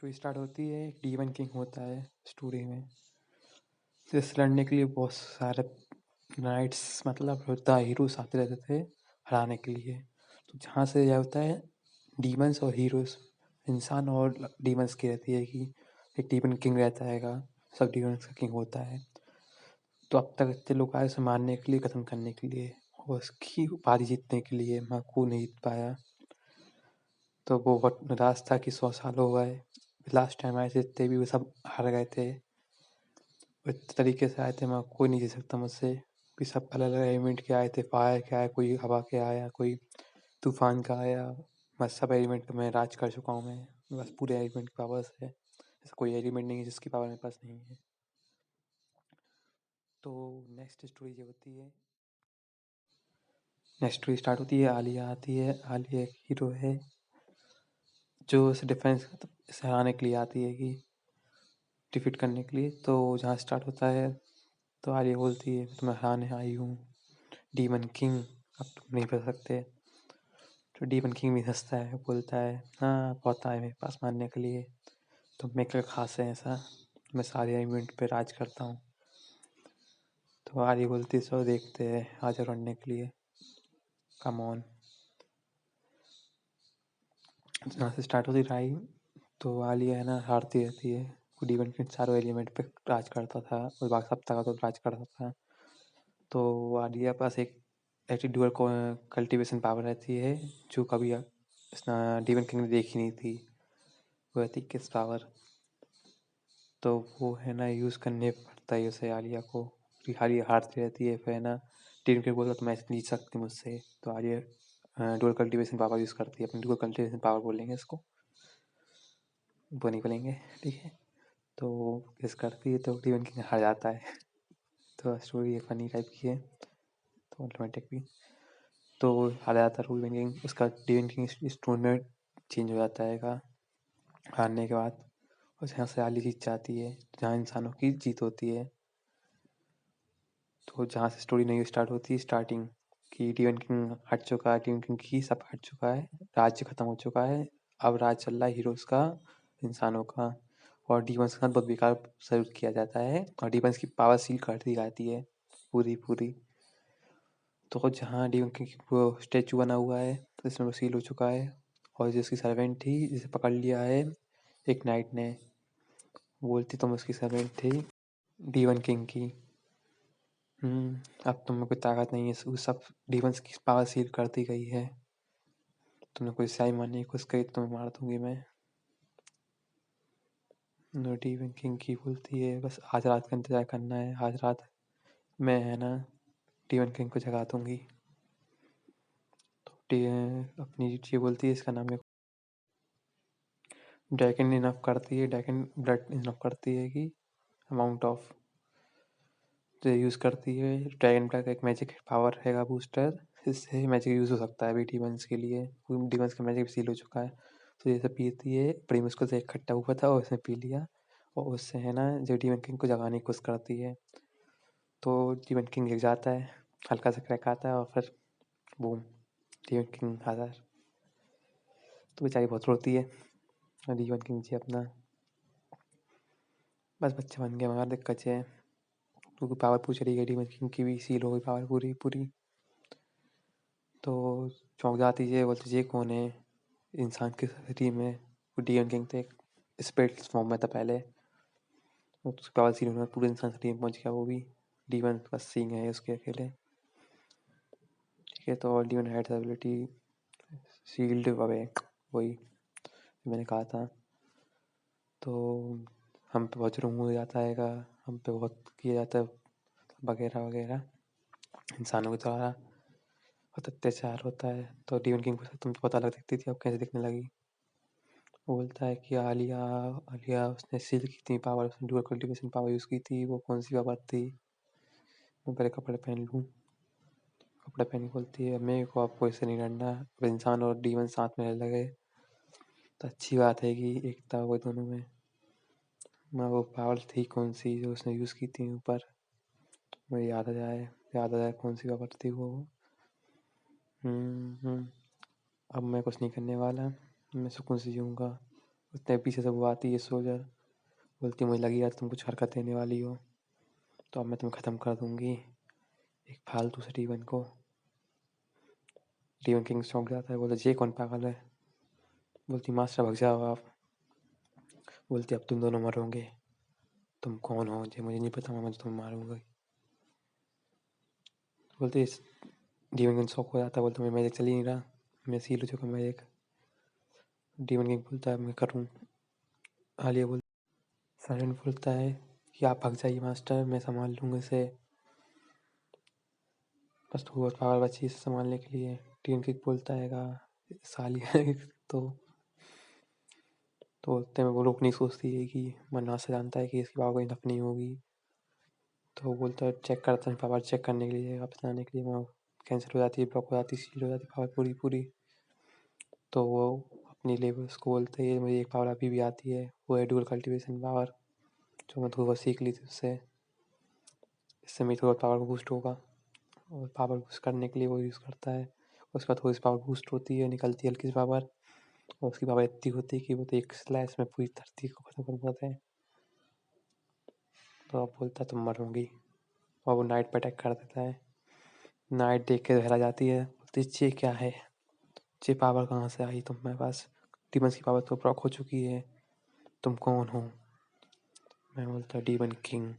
Story start होती है, एक डीमन किंग होता है स्टोरी में। जिससे लड़ने के लिए बहुत सारे नाइट्स मतलब होता है, हीरोज आते रहते थे हराने के लिए। तो जहाँ से यह होता है डीमंस और हीरोज, इंसान और डीमंस की रहती है कि एक डीमन किंग रहता हैगा, सब डीमंस का किंग होता है। तो अब तक इतने लोग आए उसे मारने के लिए, खत्म करने के लिए और उसकी उपाधि जीतने के लिए, मगर कोई नहीं जीत पाया। तो वो बहुत निराश था कि 100 साल हो गए, लास्ट टाइम आए थे जितने भी वो सब हार गए थे। वो इस तरीके से आए थे, मगर कोई नहीं जीत सकता मुझसे। कि सब अलग अलग एलिमेंट के आए थे, फायर के आया, कोई हवा के आया, कोई तूफान का आया। बस सब एलिमेंट में राज कर चुका हूँ मैं। बस पूरे एलिमेंट की पावर्स है, ऐसा कोई एलिमेंट नहीं है जिसकी पावर मेरे पास नहीं है। तो नेक्स्ट स्टोरी ये होती है, नेक्स्ट स्टोरी स्टार्ट होती है, आलिया आती है। आलिया एक हीरो है जो उसे डिफेंस से हराने के लिए आती है, कि डिफीट करने के लिए। तो जहाँ स्टार्ट होता है तो आलिया बोलती है, मैं हराने आई हूँ डीमन किंग, अब तुम नहीं कर सकते। तो डीमन किंग भी हंसता है, बोलता है हाँ बहुत आए मेरे पास मारने के लिए, तो मैं क्या खास है ऐसा, मैं सारे इवेंट पे राज करता हूँ। तो आलिया बोलती है सो देखते हैं, हाजिर लड़ने के लिए, कम ऑन। जहाँ से स्टार्ट होती रही, तो आलिया है ना हारती रहती है। वो डीमन किंग चारों एलिमेंट पे राज करता था और बाकी सब तक तो राज करता था। तो आलिया पास एक ऐसी ड्यूअल कल्टीवेशन पावर रहती है जो कभी डीमन किंग ने देखी नहीं थी। वो रहती है किस पावर। तो वो है ना यूज़ करने पड़ता है उसे आलिया को। फिर आलिया हारती रहती है, फिर है ना डीमन किंग बोलता तुम ऐसे जीत सकती मुझसे। तो Alia dual cultivation power use करती है, अपनी डुअल कल्टीवेशन पावर बोलेंगे इसको, वो नहीं बोलेंगे, ठीक है। तो किस करती है तो डीमन किंग हार जाता है। तो स्टोरी फनी टाइप की है, तो रोमांटिक भी। तो हार जाता है डीमन किंग, उसका डीमन किंग इस टूर्नामेंट चेंज हो जाता है का हारने के बाद। और जहाँ से आली जीत जाती है, जहाँ इंसानों की जीत होती है। तो जहाँ से स्टोरी नई स्टार्ट होती है, स्टार्टिंग कि डीमन किंग हट चुका है, डीमन किंग की सब हट चुका है, राज्य खत्म हो चुका है। अब राज चल रहा है हीरोज का, इंसानों का। और डीमंस के साथ बहुत बेकार सल्यूट किया जाता है, और डीमंस की पावर सील कर दी जाती है पूरी पूरी। तो जहाँ डीमन किंग की वो स्टेचू बना हुआ है, जिसमें वो सील हो चुका है, और जिसकी सर्वेंट थी जिसे पकड़ लिया है एक नाइट ने, बोलती तुम उसकी सर्वेंट थी डीमन किंग की। अब तुम में कोई ताकत नहीं है, उस सब डीमंस की पावर सील कर दी गई है। तुमने कोई सच्चाई मानने की कोशिश करी तो तुम्हें मार दूंगी मैं। डीमन किंग की बोलती है बस आज रात का इंतजार करना है, आज रात मैं है ना डीमन किंग को जगा दूंगी। तो अपनी ये बोलती है, इसका नाम है ड्रैगन इनफ करती है, ड्रैगन ब्लड इनफ करती है कि अमाउंट ऑफ जो यूज़ करती है। ड्रैगन का एक मैजिक पावर हैगा बूस्टर, इससे मैजिक यूज़ हो सकता है अभी डीमंस के लिए। डीमंस का मैजिक सील हो चुका है। तो जैसे पीती है, बड़ी मुश्किल से इकट्ठा हुआ था और उसने पी लिया, और उससे है ना जो डीमन किंग को जगाने की कोशिश करती है। तो डीमन किंग गिर जाता है, हल्का सा क्रैक आता है, और फिर बूम, डीमन किंग हाज़र। तो बेचारी बहुत रोती है, और डीमन किंग जी अपना बस बच्चा बन गया, मगर दिक्कत है क्योंकि पावर पूरी चली गई, डीमन किंग की भी सील हो गई पावर पूरी पूरी। तो चौंक जाती है, बोलती है ये कौन है इंसान के शरीर में। वो डीमन किंग थे, स्पिरिट फॉर्म में था पहले, उसकी पावर सील होने में पूरे इंसान शरीर में पहुंच गया वो भी। डीमन का सींग है उसके अकेले, ठीक है। तो demon had ability shield away, वही मैंने कहा था। तो हम पे बहुत जुर्म हो जाता है, हम पे बहुत किया जाता है वगैरह वगैरह, इंसानों के द्वारा बहुत अत्याचार होता है। तो डीमन किंग को तुम तो पता लग दिखती थी, अब कैसे दिखने लगी। वो बोलता है कि आलिया आलिया उसने सील की थी पावर, उसने डुअल कल्टीवेशन पावर यूज़ की थी, वो कौन सी पावर थी, मैं पहले कपड़े पहन लूँ। कपड़े पहन के बोलती है मेरे को आपको इससे नहीं लड़ना, अब इंसान और डीमन साथ में रहने लगे तो अच्छी बात है कि एकता हो दोनों में। मैं वो पावर थी कौन सी जो उसने यूज़ की थी ऊपर, मुझे याद आ जाए कौन सी पावर थी वो। अब मैं कुछ नहीं करने वाला, मैं सुकून से जीऊँगा, उसने पीछे से वो आती है सोल्जर, बोलती है मुझे लगी यार तुम कुछ हरकत देने वाली हो, तो अब मैं तुम्हें ख़त्म कर दूंगी, एक फालतू से डीवन को। डीवन किंग चौंक जाता है, बोलता ये कौन पागल है। बोलती मास्टर भग जाओ आप। बोलती अब तुम दोनों मरोगे। तुम कौन हो, मुझे नहीं पता, मैं तुम्हें मारूंगा। बोलते डीवन किंग शॉक हो जाता है, बोलता मैं मैजिक चल ही नहीं रहा, मैं सील हो चुका मैजिक। डीवन किंग बोलता है मैं करूँ। आलिया बोल साइलेंट बोलता है कि आप भाग जाइए मास्टर, मैं संभाल लूँगा इसे, बस तू बहुत पागल बच्ची इसे संभालने के लिए। डीवन किंग बोलता है साली है तो उतने में वो लोग नहीं सोचती है कि मन्ना से जानता है कि इसकी पावर कोई नफ नहीं होगी। तो वो बोलता है चेक करता है पावर, चेक करने के लिए वापस आने के लिए वो कैंसिल हो जाती है, ब्लॉक हो जाती है, सील हो जाती है पावर पूरी पूरी। तो वो अपनी लेबर्स को बोलते हैं मुझे एक पावर अभी भी आती है, वो है डुअल कल्टीवेशन पावर, जो मैं थोड़ा सीख ली थी उससे, इससे मेरी थोड़ा पावर बूस्ट होगा। और पावर बूस्ट करने के लिए वो यूज़ करता है। उसके बाद थोड़ी सी पावर बूस्ट होती है, निकलती है हल्की सी पावर, और उसकी पावर इतनी होती है कि वो तो एक स्लैश में पूरी धरती को खत्म कर देते हैं। तो अब बोलता है तुम मरोगी, और वो नाइट पर अटैक कर देता है। नाइट देख के बहला जाती है, बोलती ये क्या है, ये पावर कहाँ से आई तुम्हारे पास, डीमंस की पावर तो प्रॉक हो चुकी है, तुम कौन हो। मैं बोलता डीमन किंग।